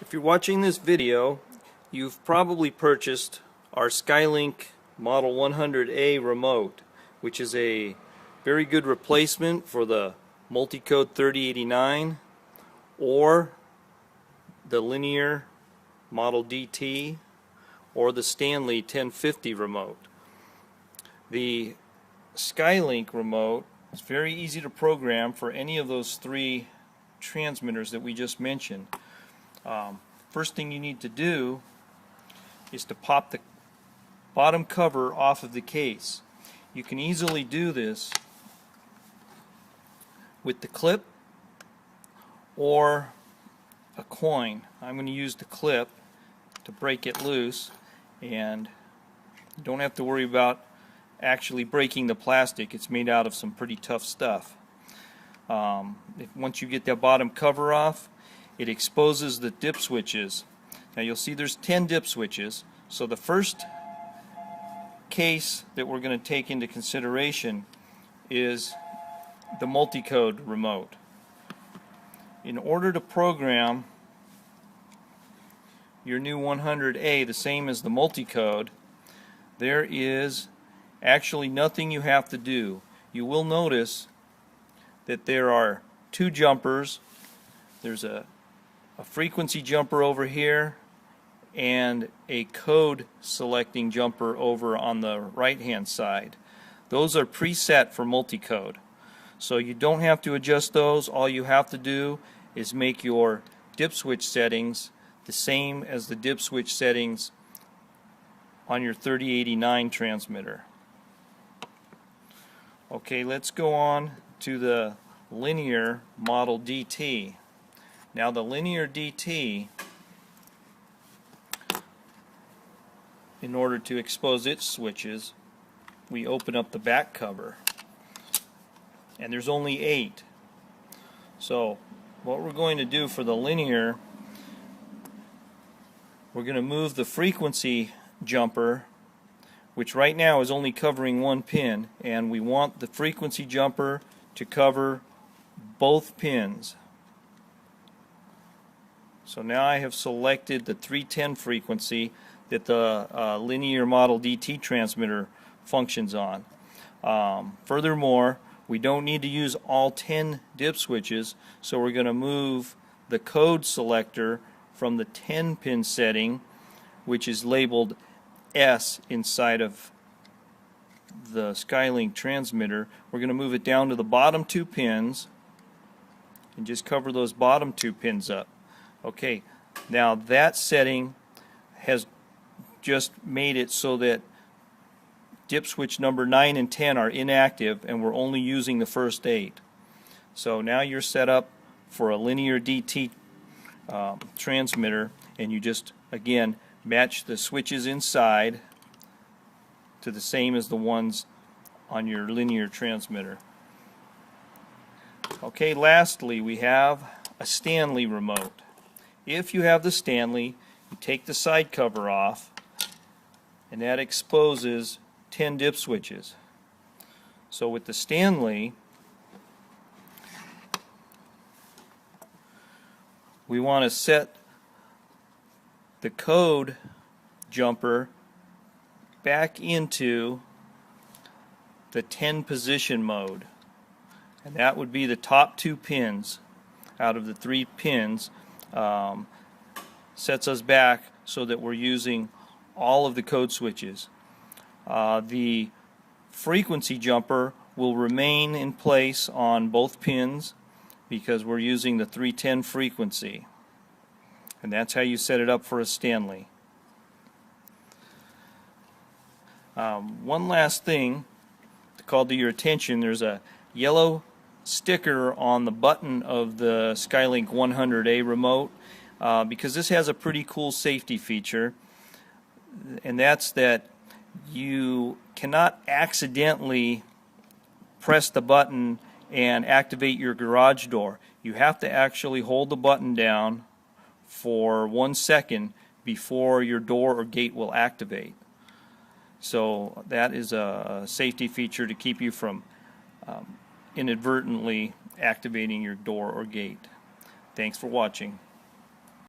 If you're watching this video, you've probably purchased our Skylink Model 100A remote, which is a very good replacement for the MegaCode 3089 or the Linear Model DT or the Stanley 1050 remote. The Skylink remote is very easy to program for any of those three transmitters that we just mentioned. First thing you need to do is to pop the bottom cover off of the case. You can easily do this with the clip or a coin. I'm going to use the clip to break it loose, and you don't have to worry about actually breaking the plastic. It's made out of some pretty tough stuff. Once you get that bottom cover off, it exposes the dip switches. Now you'll see there's 10 dip switches. So the first case that we're going to take into consideration is the MegaCode remote. In order to program your new 100A the same as the MegaCode, there is actually nothing you have to do. You will notice that there are two jumpers. There's a frequency jumper over here and a code selecting jumper over on the right hand side. Those are preset for MegaCode, so you don't have to adjust those. All you have to do is make your dip switch settings the same as the dip switch settings on your 3089 transmitter. Okay, let's go on to the Linear Model DT. Now the Linear DT, in order to expose its switches, we open up the back cover, and there's only 8. So what we're going to do for the Linear, we're going to move the frequency jumper, which right now is only covering one pin, and we want the frequency jumper to cover both pins. So now I have selected the 310 frequency that the Linear Model DT transmitter functions on. Furthermore, we don't need to use all 10 dip switches, so we're going to move the code selector from the 10 pin setting, which is labeled S inside of the Skylink transmitter. We're going to move it down to the bottom 2 pins and just cover those bottom 2 pins up. Okay, now that setting has just made it so that dip switch number 9 and 10 are inactive, and we're only using the first 8. So now you're set up for a Linear DT transmitter, and you just again match the switches inside to the same as the ones on your linear transmitter. Okay, lastly we have a Stanley remote. If you have the Stanley, you take the side cover off, and that exposes 10 dip switches. So with the Stanley, we want to set the code jumper back into the 10 position mode, and that would be the top 2 pins out of the 3 pins. Sets us back so that we're using all of the code switches. The frequency jumper will remain in place on both pins because we're using the 310 frequency, and that's how you set it up for a Stanley. One last thing to call to your attention: there's a yellow sticker on the button of the Skylink 100A remote because this has a pretty cool safety feature, and that's that you cannot accidentally press the button and activate your garage door. You have to actually hold the button down for 1 second before your door or gate will activate. So that is a safety feature to keep you from inadvertently activating your door or gate. Thanks for watching.